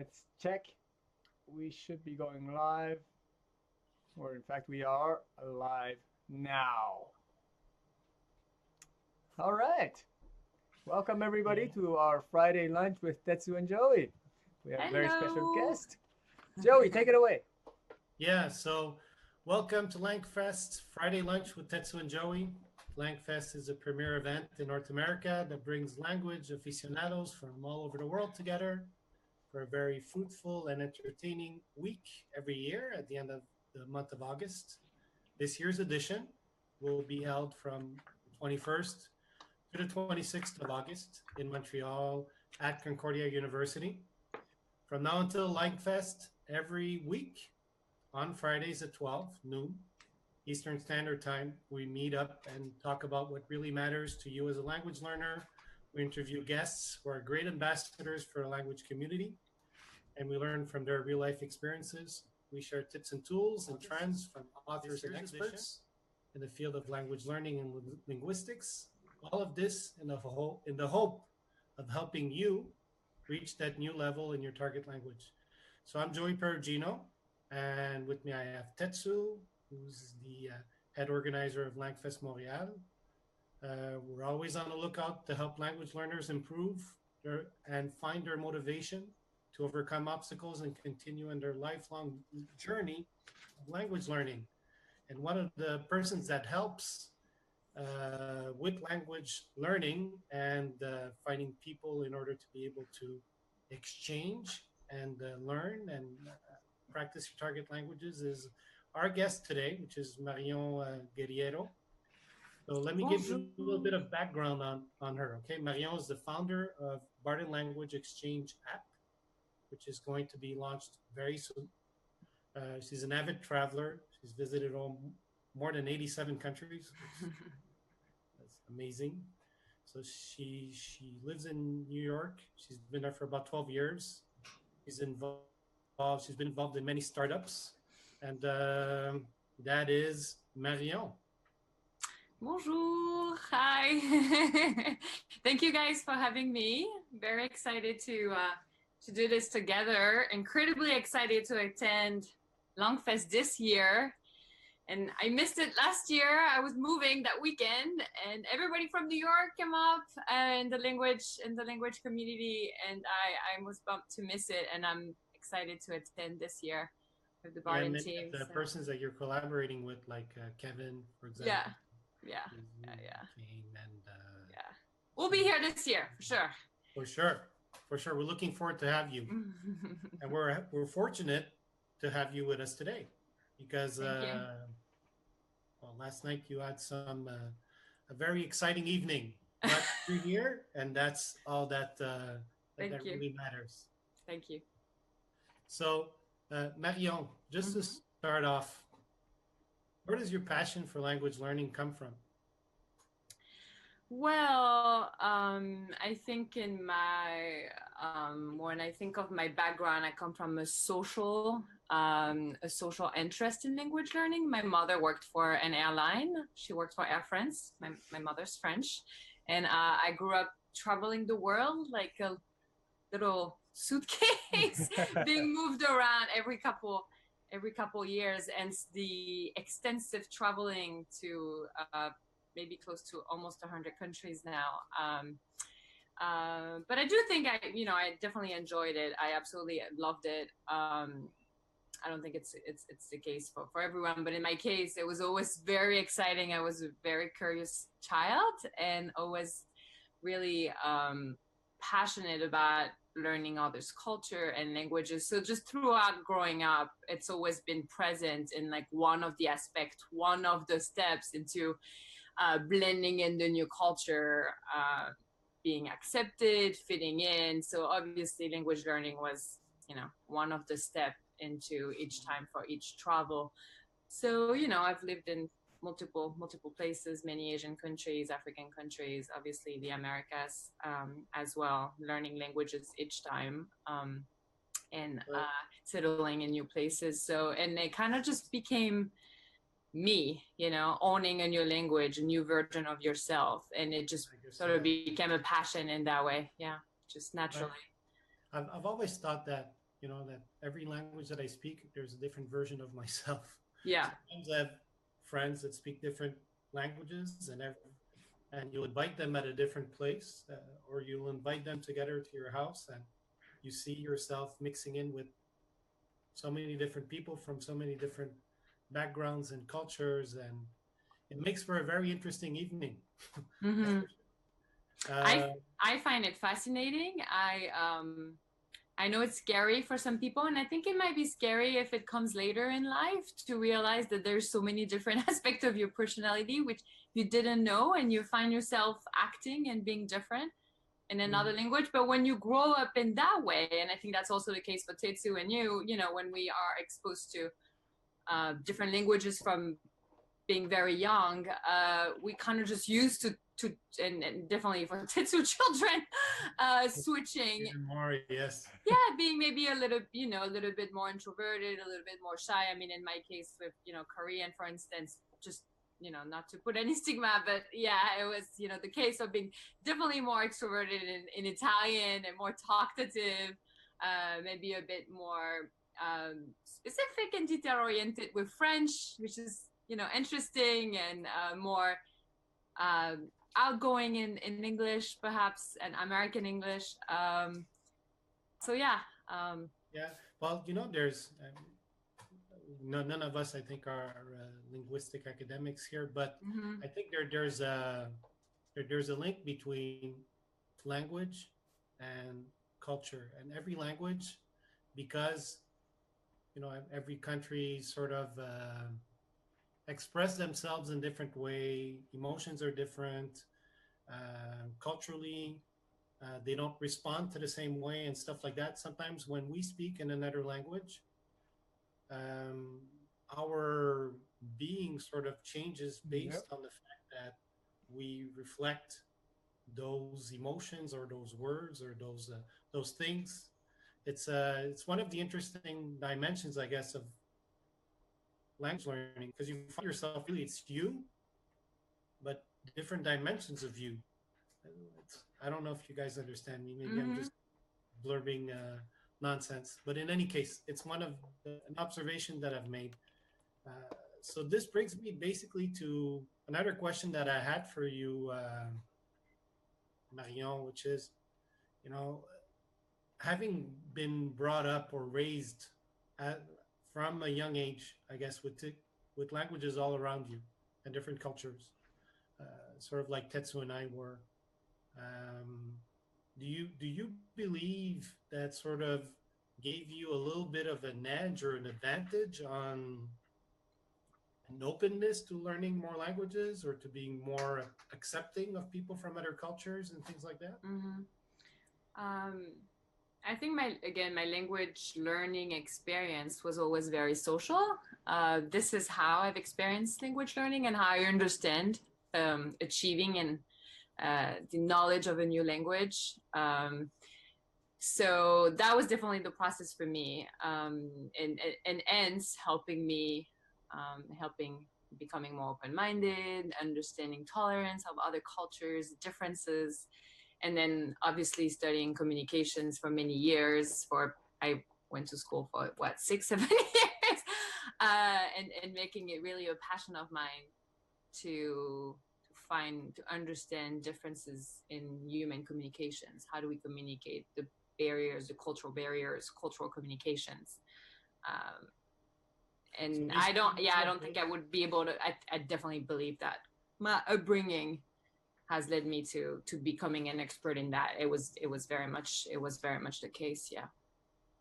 Let's check. We should be going live, or in fact, we are live now. All right. Welcome, everybody, to our Friday lunch with Tetsu and Joey. We have a very special guest. Joey, take it away. Yeah, so welcome to LangFest, Friday lunch with Tetsu and Joey. LangFest is a premier event in North America that brings language aficionados from all over the world together for a very fruitful and entertaining week every year at the end of the month of August. This year's edition will be held from the 21st to the 26th of August in Montreal at Concordia University. From now until LangFest, every week on Fridays at 12 noon Eastern Standard Time, we meet up and talk about what really matters to you as a language learner. We interview guests who are great ambassadors for the language community, and we learn from their real-life experiences. We share tips and tools and trends from authors and experts in the field of language learning and linguistics. All of this in the hope of helping you reach that new level in your target language. So I'm Joey Perugino, and with me I have Tetsu, who's the head organizer of LangFest Montreal. We're always on the lookout to help language learners improve and find their motivation to overcome obstacles and continue in their lifelong journey of language learning. And one of the persons that helps with language learning and finding people in order to be able to exchange and learn and practice your target languages is our guest today, which is Marion Guerriero. So let me give you a little bit of background on her. Okay, Marion is the founder of Barden Language Exchange app, which is going to be launched very soon. She's an avid traveler. She's visited more than 87 countries. That's amazing. So she lives in New York. She's been there for about 12 years. She's been involved in many startups. And that is Marion. Bonjour, hi. Thank you guys for having me. Very excited to do this together. Incredibly excited to attend LangFest this year. And I missed it last year. I was moving that weekend, and everybody from New York came up in the language community, and I was bummed to miss it. And I'm excited to attend this year with the Barden team. The persons that you're collaborating with, like Kevin, for example. Yeah. And we'll be here this year for sure. For sure. We're looking forward to have you. And we're fortunate to have you with us today because last night you had a very exciting evening. But you're here, and that's all that really matters. Thank you. So Marion, just to start off, where does your passion for language learning come from? Well, I think when I think of my background, I come from a social interest in language learning. My mother worked for an airline. She worked for Air France. My mother's French. And I grew up traveling the world like a little suitcase being moved around every couple years, and the extensive traveling to maybe close to almost 100 countries now. But I do think I definitely enjoyed it. I absolutely loved it. I don't think it's the case for everyone, but in my case, it was always very exciting. I was a very curious child and always really passionate about learning others' culture and languages. So just throughout growing up, it's always been present in like one of the steps into blending in the new culture, being accepted, fitting in. So obviously language learning was, one of the steps into each time for each travel. So, I've lived in multiple places, many Asian countries, African countries, obviously the Americas as well, learning languages each time and settling in new places. So, and it kind of just became me, owning a new language, a new version of yourself. And it just sort of became a passion in that way. Yeah, just naturally. I've always thought that you know, that every language that I speak, there's a different version of myself. Yeah. Sometimes I have friends that speak different languages, and you'll invite them at a different place, or you'll invite them together to your house, and you see yourself mixing in with so many different people from so many different backgrounds and cultures, and it makes for a very interesting evening. Mm-hmm. uh, I find it fascinating. I know it's scary for some people, and I think it might be scary if it comes later in life to realize that there's so many different aspects of your personality which you didn't know, and you find yourself acting and being different in another language. But when you grow up in that way, and I think that's also the case for Tetsu and you know, when we are exposed to different languages from being very young, we kind of just used to and definitely for Tetsu children, switching. more, yes. Yeah, being maybe a little, you know, a little bit more introverted, a little bit more shy. I mean, in my case with, you know, Korean, for instance, just, you know, not to put any stigma, but yeah, it was, you know, the case of being definitely more extroverted in Italian and more talkative, maybe a bit more specific and detail-oriented with French, which is, you know, interesting, and more outgoing in English, perhaps, and American English. So yeah. Yeah. Well, you know, there's none of us, I think, are linguistic academics here, but I think there's a link between language and culture, and every language, because you know every country sort of express themselves in different way. Emotions are different. Culturally, they don't respond to the same way and stuff like that. Sometimes when we speak in another language, our being sort of changes based on the fact that we reflect those emotions or those words or those things. It's one of the interesting dimensions, I guess, of language learning, because you find yourself really it's you, but different dimensions of you. I don't know if you guys understand me. Maybe I'm just blurbing nonsense, but in any case, it's an observation that I've made. So this brings me basically to another question that I had for you, Marion, which is, you know, having been brought up or raised from a young age, I guess, with languages all around you and different cultures, sort of like Tetsu and I were. Do you believe that sort of gave you a little bit of an edge or an advantage on an openness to learning more languages, or to being more accepting of people from other cultures and things like that? I think my language learning experience was always very social. This is how I've experienced language learning and how I understand achieving and the knowledge of a new language. So that was definitely the process for me, and ends helping me, becoming more open-minded, understanding tolerance of other cultures, differences, and then obviously studying communications for many years. I went to school for 6-7 years, and making it really a passion of mine to understand differences in human communications. How do we communicate? The barriers, the cultural barriers, cultural communications. And so I don't think I would be able to. I definitely believe that my upbringing has led me to becoming an expert in that. It was very much the case. Yeah.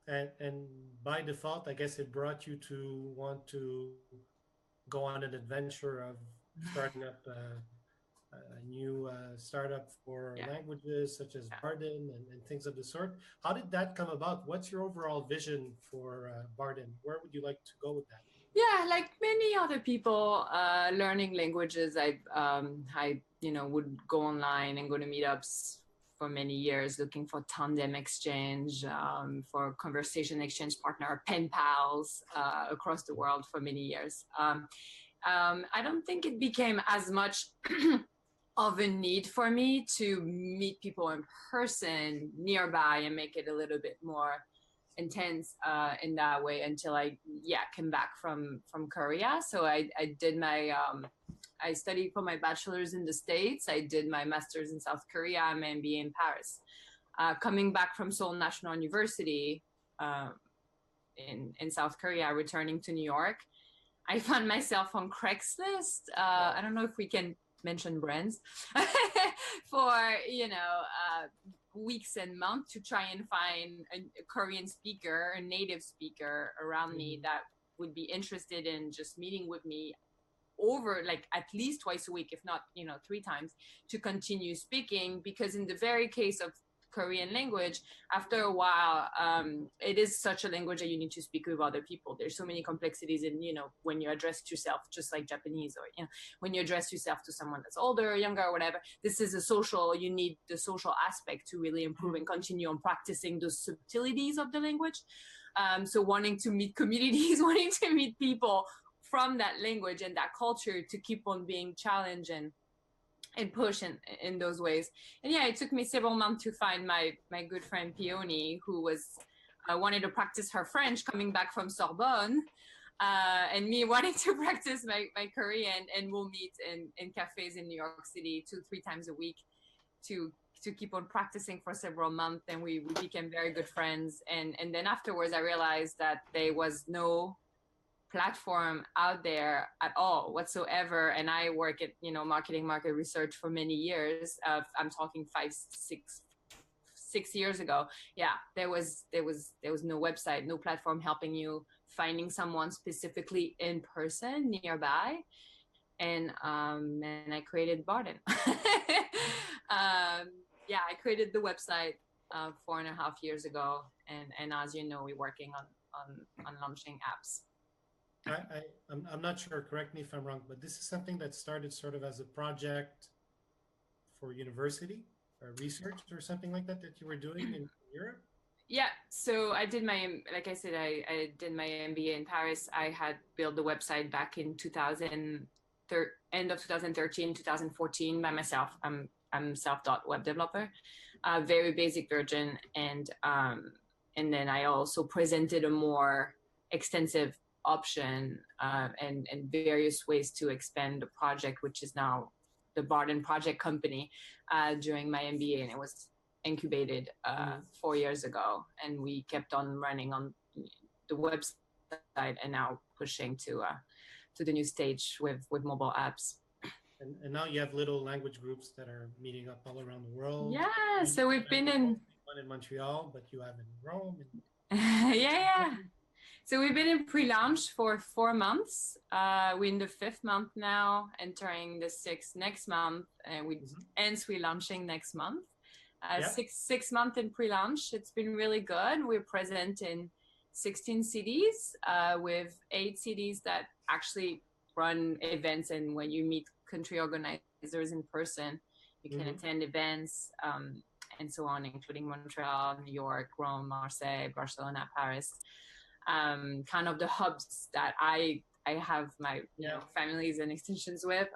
And by default, I guess it brought you to want to go on an adventure of starting up a new startup for languages such as Barden and things of the sort. How did that come about? What's your overall vision for Barden? Where would you like to go with that? Yeah, like many other people learning languages, I would go online and go to meetups for many years, looking for tandem exchange, for conversation exchange partner, pen pals across the world for many years. I don't think it became as much of a need for me to meet people in person nearby and make it a little bit more intense in that way until I came back from Korea. So I did my I studied for my bachelor's in the States. I did my master's in South Korea and my MBA in Paris. Coming back from Seoul National University in South Korea, returning to New York, I found myself on Craigslist. I don't know if we can mention brands for, weeks and months to try and find a Korean speaker, a native speaker around me that would be interested in just meeting with me over like at least twice a week, if not, 3 times, to continue speaking. Because in the very case of Korean language, after a while, it is such a language that you need to speak with other people. There's so many complexities in, when you address yourself, just like Japanese, or, when you address yourself to someone that's older or younger or whatever. This is you need the social aspect to really improve and continue on practicing those subtleties of the language. So wanting to meet communities, wanting to meet people from that language and that culture to keep on being challenged and push in those ways. And it took me several months to find my good friend Peony, who was wanted to practice her French coming back from Sorbonne, and me wanting to practice my Korean, and we'll meet in cafes in New York City 2-3 times a week to keep on practicing for several months. And we became very good friends. And then afterwards I realized that there was no platform out there at all whatsoever. And I work at marketing market research for many years. I'm talking 6 years ago. There was no website, no platform helping you finding someone specifically in person nearby. And I created Barden. I created the website 4.5 years ago, and as you know, we're working on launching apps. I'm not sure, correct me if I'm wrong, but this is something that started sort of as a project for university or research or something like that you were doing in Europe? Yeah, so I did like I said, I did my MBA in Paris. I had built the website back in end of 2013, 2014 by myself. I'm self-taught web developer, very basic version. And then I also presented a more extensive option and various ways to expand the project, which is now the Barden Project Company, during my MBA, and it was incubated 4 years ago, and we kept on running on the website and now pushing to the new stage with mobile apps. And now you have little language groups that are meeting up all around the world. Yeah, so we've been in one in Montreal, but you have in Rome. Yeah. So we've been in pre-launch for 4 months. We're in the 5th month now, entering the 6th next month, and we're launching next month. 6 months in pre-launch. It's been really good. We're present in 16 cities, with 8 cities that actually run events, and when you meet country organizers in person, you can attend events and so on, including Montreal, New York, Rome, Marseille, Barcelona, Paris. Kind of the hubs that I have my families and extensions with.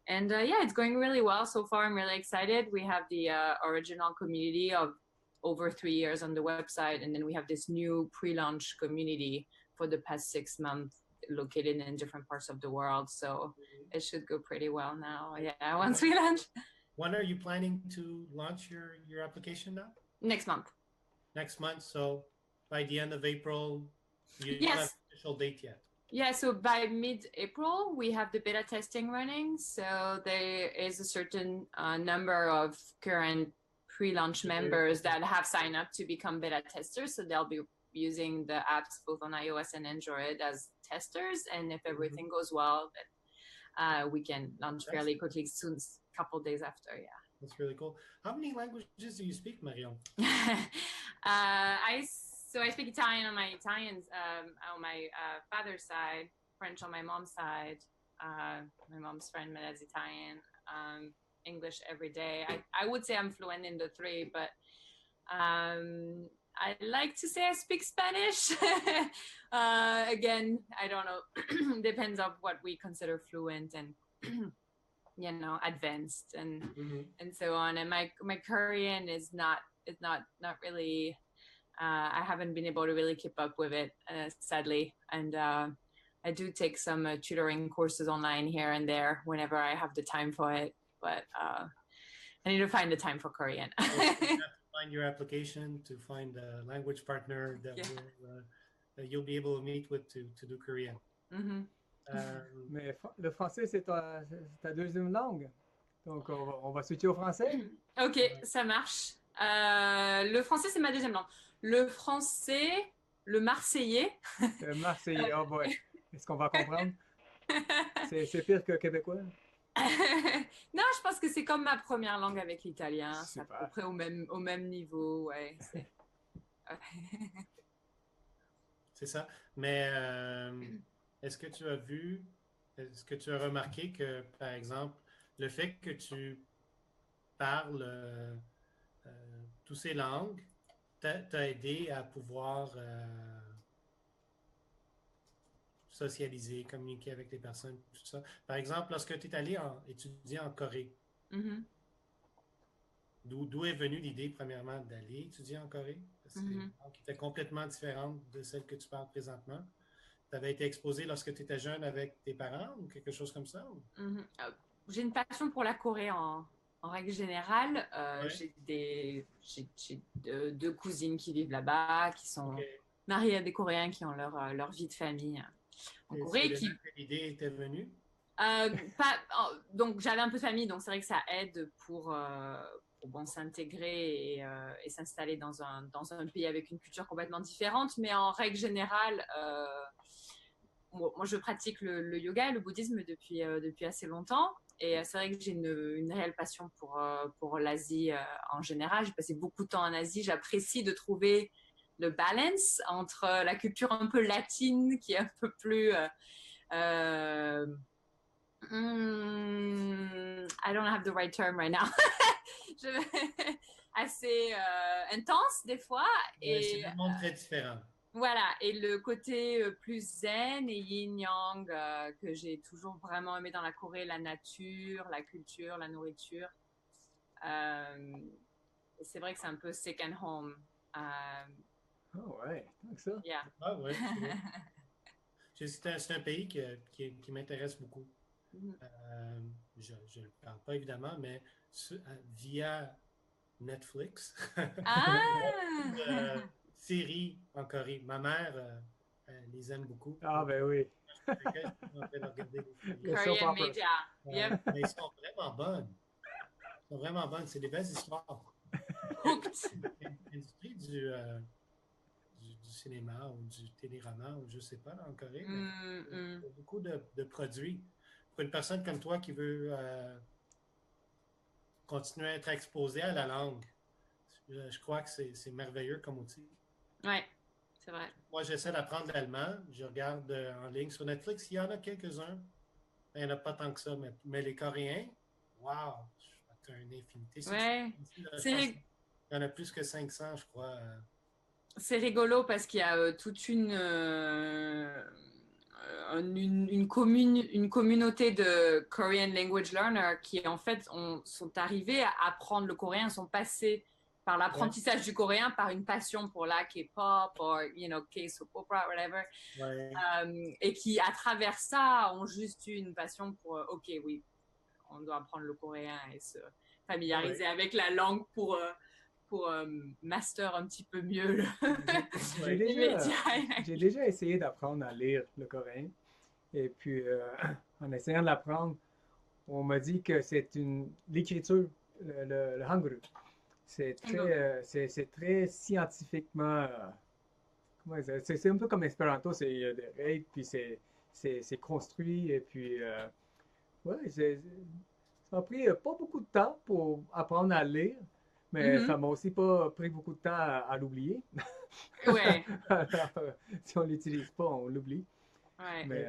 It's going really well so far. I'm really excited. We have the original community of over 3 years on the website, and then we have this new pre-launch community for the past 6 months located in different parts of the world. So it should go pretty well now. Yeah, once we launch. When are you planning to launch your application now? Next month. Next month. So by the end of April, you don't have an official date yet. Yeah, so by mid-April, we have the beta testing running. So there is a certain number of current pre-launch members that have signed up to become beta testers. So they'll be using the apps both on iOS and Android as testers. And if everything goes well, then we can launch fairly quickly, soon, a couple of days after, That's really cool. How many languages do you speak, Marion? I speak Italian on my father's side, French on my mom's side. My mom's friend is Italian. English every day. I would say I'm fluent in the 3, but I like to say I speak Spanish. Again, I don't know. Depends on what we consider fluent and advanced and so on. And my Korean is not really I haven't been able to really keep up with it, sadly. And I do take some tutoring courses online here and there whenever I have the time for it. But I need to find the time for Korean. You have to find your application to find a language partner that you'll be able to meet with to do Korean. Mm-hmm. Mais le français, c'est ta deuxième langue. Donc, on va switcher au français. Ok, ça marche. Le français, c'est ma deuxième langue. Le français, le marseillais. Le marseillais, oh boy. Est-ce qu'on va comprendre? C'est pire que québécois? Non, je pense que c'est comme ma première langue avec l'italien. C'est à Super. peu près au même niveau. Ouais, C'est ça. Mais est-ce que tu as remarqué que, par exemple, le fait que tu parles toutes ces langues t'a aidé à pouvoir socialiser, communiquer avec les personnes, tout ça. Par exemple, lorsque tu es allé étudier en Corée, d'où est venue l'idée, premièrement, d'aller étudier en Corée? Parce que c'est une langue qui était complètement différente de celle que tu parles présentement. Tu avais été exposé lorsque tu étais jeune avec tes parents ou quelque chose comme ça? J'ai une passion pour la Corée en règle générale. Ouais. J'ai deux cousines qui vivent là-bas, qui sont mariées à des Coréens qui ont leur vie de famille en Corée. L'idée était venue? Donc, j'avais un peu de famille, donc c'est vrai que ça aide pour s'intégrer et s'installer dans un pays avec une culture complètement différente. Mais en règle générale, moi, je pratique le yoga et le bouddhisme depuis assez longtemps. Et c'est vrai que j'ai une réelle passion pour l'Asie en général. J'ai passé beaucoup de temps en Asie. J'apprécie de trouver le balance entre la culture un peu latine qui est un peu plus... I don't have the right term right now. Assez intense des fois. C'est un monde très différent. Voilà, et le côté plus zen et yin-yang que j'ai toujours vraiment aimé dans la Corée, la nature, la culture, la nourriture. C'est vrai que c'est un peu second home. Oh ouais, tant que ça. Yeah. Ah ouais, c'est un pays qui m'intéresse beaucoup. Je ne parle pas évidemment, mais via Netflix. Séries en Corée. Ma mère les aime beaucoup. Ah ben oui. Korean media. Mais ils sont vraiment bonnes. Ils sont vraiment bonnes. C'est des belles histoires. L'industrie du cinéma ou du télérama, ou je ne sais pas, en Corée. Il y a beaucoup de produits. Pour une personne comme toi qui veut continuer à être exposée à la langue, je crois que c'est merveilleux comme outil. Oui, c'est vrai. Moi, j'essaie d'apprendre l'allemand. Je regarde en ligne sur Netflix. Il y en a quelques-uns. Il n'y en a pas tant que ça. Mais les Coréens, wow! C'est une infinité. Ouais. Il y en a plus que 500, je crois. C'est rigolo parce qu'il y a toute une communauté de Korean language learners qui, en fait, sont arrivés à apprendre le coréen, sont passés par l'apprentissage du coréen, par une passion pour la K-pop ou, K-soap opera, whatever. Ouais. Et qui, à travers ça, ont juste eu une passion pour, oui, on doit apprendre le coréen et se familiariser avec la langue pour master un petit peu mieux J'ai déjà essayé d'apprendre à lire le coréen. Et puis, en essayant de l'apprendre, on m'a dit que c'est l'écriture, le hangul. C'est très scientifiquement... c'est un peu comme Esperanto, il y a des règles, puis c'est construit, et puis... ça a pris pas beaucoup de temps pour apprendre à lire, mais ça m'a aussi pas pris beaucoup de temps à l'oublier. Ouais. Alors, si on l'utilise pas, on l'oublie. Ouais. Mais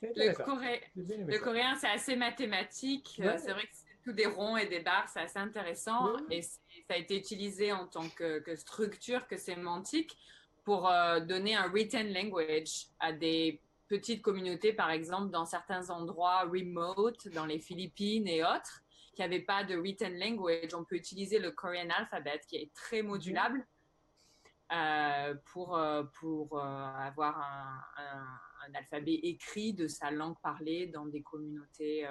c'est intéressant. Le coréen, c'est assez mathématique. Ouais. C'est vrai que c'est tout des ronds et des barres, c'est assez intéressant. Ouais. Et ça a été utilisé en tant que structure, que sémantique, pour donner un written language à des petites communautés, par exemple, dans certains endroits remote, dans les Philippines et autres, qui n'avaient pas de written language. On peut utiliser le Korean alphabet, qui est très modulable. pour avoir un alphabet écrit de sa langue parlée dans des communautés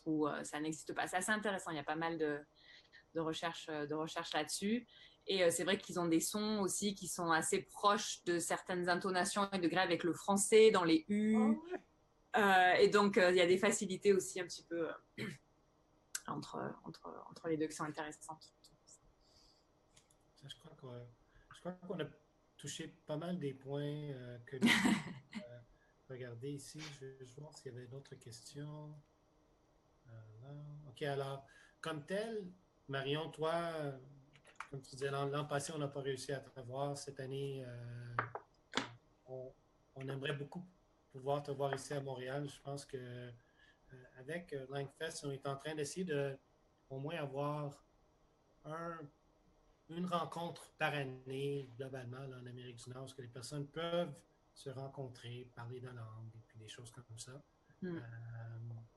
où ça n'existe pas. C'est assez intéressant, il y a pas mal de recherches là-dessus. Et c'est vrai qu'ils ont des sons aussi qui sont assez proches de certaines intonations et degrés avec le français dans les U. Et donc, il y a des facilités aussi un petit peu entre les deux qui sont intéressantes. Je crois qu'on a touché pas mal des points que nous regarder ici. Je vais voir s'il y avait d'autres questions. OK, alors, comme tel, Marion, toi, comme tu disais, l'an passé, on n'a pas réussi à te voir. Cette année, on aimerait beaucoup pouvoir te voir ici à Montréal. Je pense que avec LangFest, on est en train d'essayer de au moins avoir une rencontre par année, globalement, là, en Amérique du Nord, où les personnes peuvent se rencontrer, parler de langue, et puis des choses comme ça.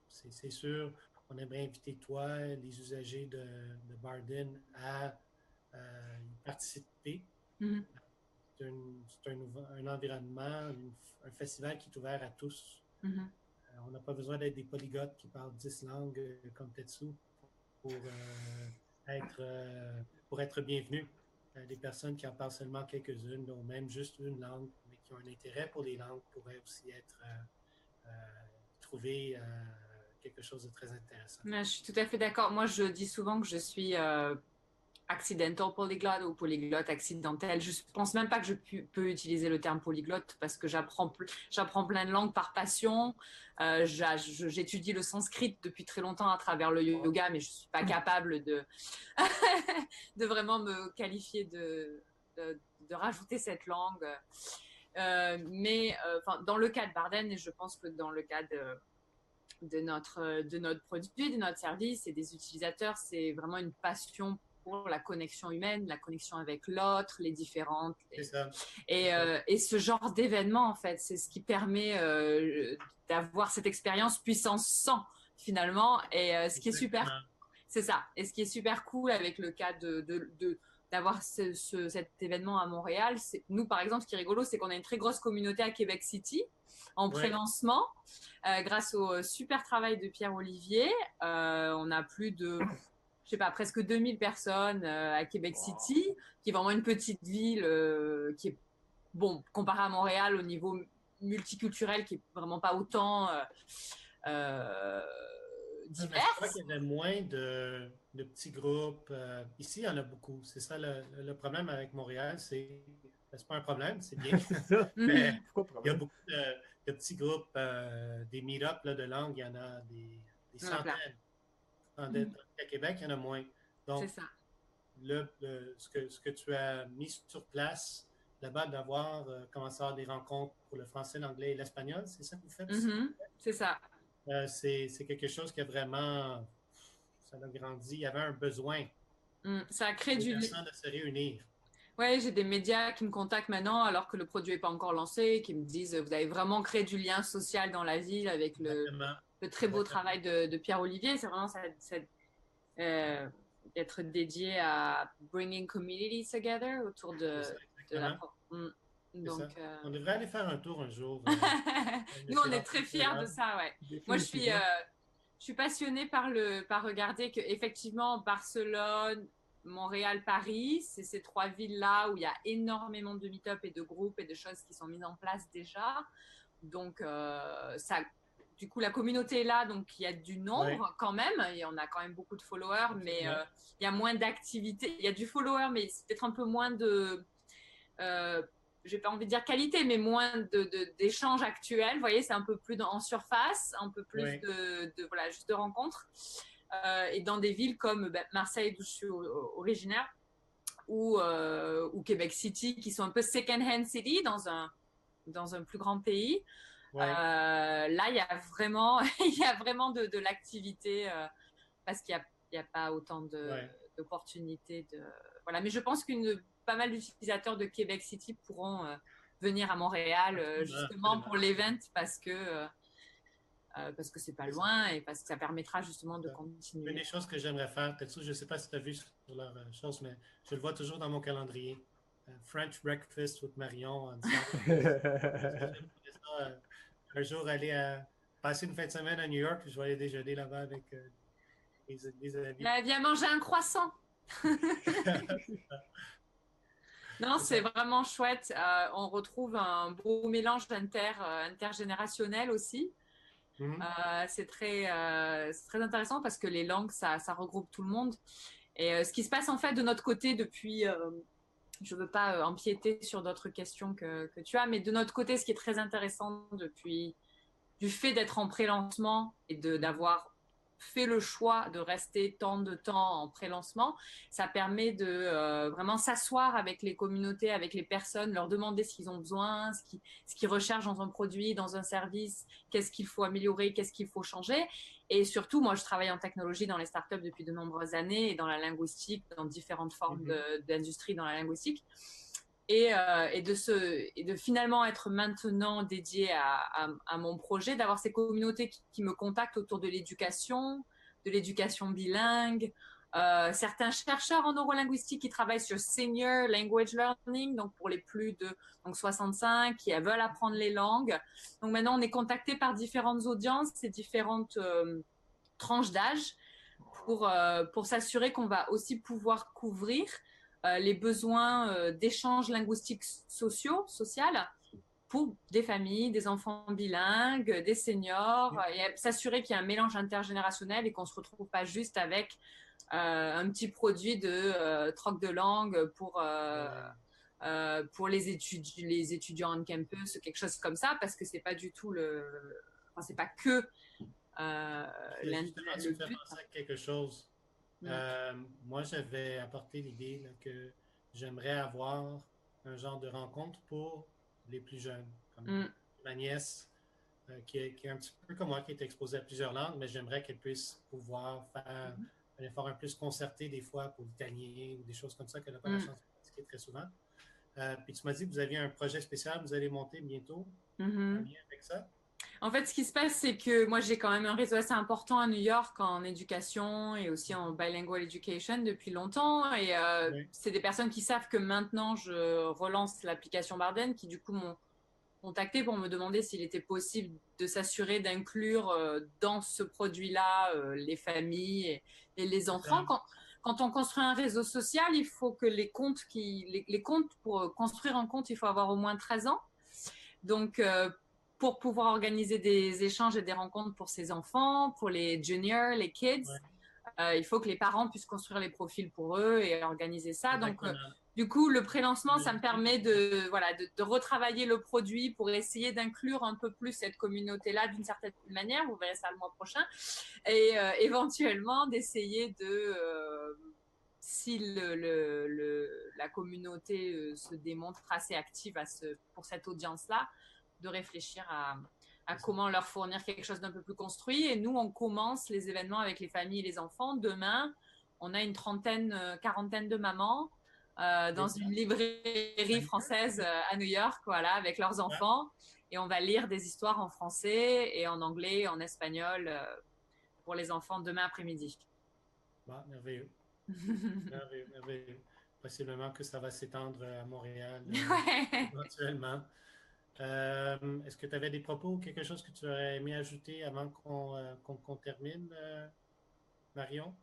C'est sûr, on aimerait inviter toi, les usagers de Barden, à y participer. C'est un environnement, un festival qui est ouvert à tous. On n'a pas besoin d'être des polyglottes qui parlent 10 langues comme Tetsu pour être bienvenus. Des personnes qui en parlent seulement quelques-unes, ou même juste une langue, mais qui ont un intérêt pour les langues, pourraient aussi être trouver quelque chose de très intéressant. Mais je suis tout à fait d'accord. Moi, je dis souvent que je suis accidental polyglotte ou polyglotte accidentelle. Je pense même pas que je peux utiliser le terme polyglotte parce que j'apprends plein de langues par passion. J'étudie le sanskrit depuis très longtemps à travers le yoga, mais je suis pas capable de de vraiment me qualifier de rajouter cette langue. Mais dans le cas de Barden, et je pense que dans le cas de notre produit, de notre service et des utilisateurs, c'est vraiment une passion pour la connexion humaine, la connexion avec l'autre, les différentes. Et ce genre d'événement, en fait, c'est ce qui permet d'avoir cette expérience puissance 100, finalement. Et ce qui est super, c'est ça. Et ce qui est super cool avec le cas d'avoir cet événement à Montréal, nous, par exemple, ce qui est rigolo, c'est qu'on a une très grosse communauté à Québec City en pré-lancement. Grâce au super travail de Pierre-Olivier, on a plus de, je sais pas, presque 2000 personnes à Québec City, qui est vraiment une petite ville qui est, bon, comparée à Montréal au niveau multiculturel, qui est vraiment pas autant divers. Je crois qu'il y avait moins de petits groupes. Ici, il y en a beaucoup. C'est ça le problème avec Montréal. C'est pas un problème, c'est bien. C'est ça. Mais il y a beaucoup de petits groupes, des meet-ups de langue, il y en a des centaines. À Québec, il y en a moins. Donc, c'est ça. Ce que tu as mis sur place là-bas, d'avoir commencé à avoir des rencontres pour le français, l'anglais et l'espagnol, c'est ça que vous faites? C'est ça. C'est quelque chose qui a vraiment, ça a grandi. Il y avait un besoin. Ça a créé du lien. De se réunir. Oui, j'ai des médias qui me contactent maintenant alors que le produit n'est pas encore lancé, qui me disent vous avez vraiment créé du lien social dans la ville avec le très beau travail de Pierre-Olivier. C'est vraiment d'être dédié à bringing communities together autour de la. Donc, on devrait aller faire un tour un jour. Nous, on est très fiers de ça, ouais. Moi, je suis passionnée par regarder que effectivement Barcelone, Montréal, Paris, c'est ces trois villes-là où il y a énormément de meet-up et de groupes et de choses qui sont mises en place déjà. Donc, du coup, la communauté est là, donc il y a du nombre quand même, et on a quand même beaucoup de followers, mais il y a moins d'activité. Il y a du follower, mais c'est peut-être un peu moins de... j'ai pas envie de dire qualité, mais moins d'échanges actuels. Vous voyez, c'est un peu plus en surface, un peu plus juste de rencontres. Et dans des villes comme Marseille, d'où je suis originaire, ou Québec City, qui sont un peu second-hand city dans un plus grand pays. Là, il y a vraiment, de l'activité parce qu'il n'y a pas autant d'opportunités. Voilà. Mais je pense pas mal d'utilisateurs de Québec City pourront venir à Montréal justement pour l'event parce que c'est pas loin et parce que ça permettra justement de continuer. Une des choses que j'aimerais faire, Tetsu, je ne sais pas si tu as vu sur leur chose, mais je le vois toujours dans mon calendrier. French breakfast with Marion ensemble. Un jour aller passer une fin de semaine à New York, puis je vais aller déjeuner là-bas avec les amis. Là, viens manger un croissant. Non, c'est vraiment chouette. On retrouve un beau mélange intergénérationnel aussi. C'est très intéressant parce que les langues, ça regroupe tout le monde. Et ce qui se passe en fait de notre côté depuis, je ne veux pas empiéter sur d'autres questions que tu as, mais de notre côté, ce qui est très intéressant du fait d'être en pré-lancement et d'avoir fait le choix de rester tant de temps en pré-lancement, ça permet de vraiment s'asseoir avec les communautés, avec les personnes, leur demander ce qu'ils ont besoin, ce qu'ils recherchent dans un produit, dans un service, qu'est-ce qu'il faut améliorer, qu'est-ce qu'il faut changer. Et surtout, moi, je travaille en technologie dans les startups depuis de nombreuses années et dans la linguistique, dans différentes formes d'industrie dans la linguistique. Et de finalement être maintenant dédié à mon projet, d'avoir ces communautés qui me contactent autour de l'éducation bilingue, certains chercheurs en neurolinguistique qui travaillent sur senior language learning, donc pour les plus de 65 qui veulent apprendre les langues. Donc maintenant, on est contacté par différentes audiences et différentes tranches d'âge pour s'assurer qu'on va aussi pouvoir couvrir les besoins d'échanges linguistiques social pour des familles, des enfants bilingues, des seniors, et s'assurer qu'il y a un mélange intergénérationnel et qu'on ne se retrouve pas juste avec un petit produit de troc de langue pour les étudiants on campus, quelque chose comme ça, parce que c'est pas du tout c'est pas que justement, tu me fais penser à quelque chose. Moi, j'avais apporté l'idée que j'aimerais avoir un genre de rencontre pour les plus jeunes, comme ma nièce, qui est un petit peu comme moi, qui est exposée à plusieurs langues, mais j'aimerais qu'elle puisse pouvoir faire un effort un peu plus concerté des fois pour l'italien ou des choses comme ça qu'elle n'a pas la chance de pratiquer très souvent. Puis tu m'as dit que vous aviez un projet spécial, vous allez monter bientôt en lien avec ça. En fait, ce qui se passe, c'est que moi, j'ai quand même un réseau assez important à New York en éducation et aussi en bilingual education depuis longtemps. Et c'est des personnes qui savent que maintenant, je relance l'application Barden, qui du coup m'ont contacté pour me demander s'il était possible de s'assurer d'inclure dans ce produit-là les familles et les enfants. Quand on construit un réseau social, il faut que les comptes, pour construire un compte, il faut avoir au moins 13 ans. Donc, pour pouvoir organiser des échanges et des rencontres pour ses enfants, pour les juniors, les kids, il faut que les parents puissent construire les profils pour eux et organiser ça. Donc, du coup, le pré-lancement, ça me permet de retravailler le produit pour essayer d'inclure un peu plus cette communauté-là d'une certaine manière. Vous verrez ça le mois prochain. Et éventuellement, d'essayer si la communauté se démontre assez active pour cette audience-là, de réfléchir à comment leur fournir quelque chose d'un peu plus construit. Et nous, on commence les événements avec les familles et les enfants. Demain, on a une quarantaine de mamans dans une librairie française à New York, voilà, avec leurs enfants. Et on va lire des histoires en français et en anglais et en espagnol pour les enfants demain après-midi. Bon, merveilleux. Merveilleux. Possiblement que ça va s'étendre à Montréal éventuellement. Est-ce que tu avais des propos ou quelque chose que tu aurais aimé ajouter avant qu'on termine, Marion?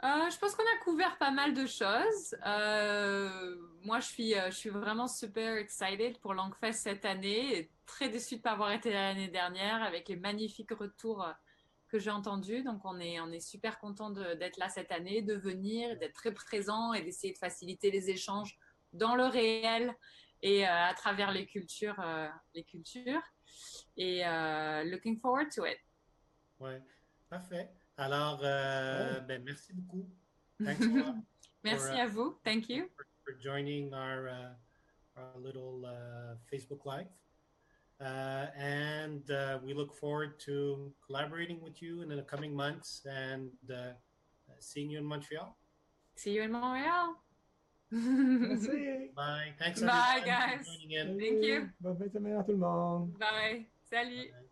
Je pense qu'on a couvert pas mal de choses. Moi, je suis vraiment super excited pour LangFest cette année et très déçue de ne pas avoir été l'année dernière avec les magnifiques retours que j'ai entendus. Donc, on est super content d'être là cette année, de venir, d'être très présent et d'essayer de faciliter les échanges dans le réel et à travers les cultures. Et looking forward to it. Ouais, parfait. Alors, merci beaucoup. Thanks a lot. Merci à vous. Thank you. For joining our little Facebook Live. And we look forward to collaborating with you in the coming months and seeing you in Montreal. See you in Montreal. Merci. Bye. Thanks, Bye, everyone, guys. for joining in. Thank you. Bonne fin de semaine à tout le monde. Bye. Salut. Bye.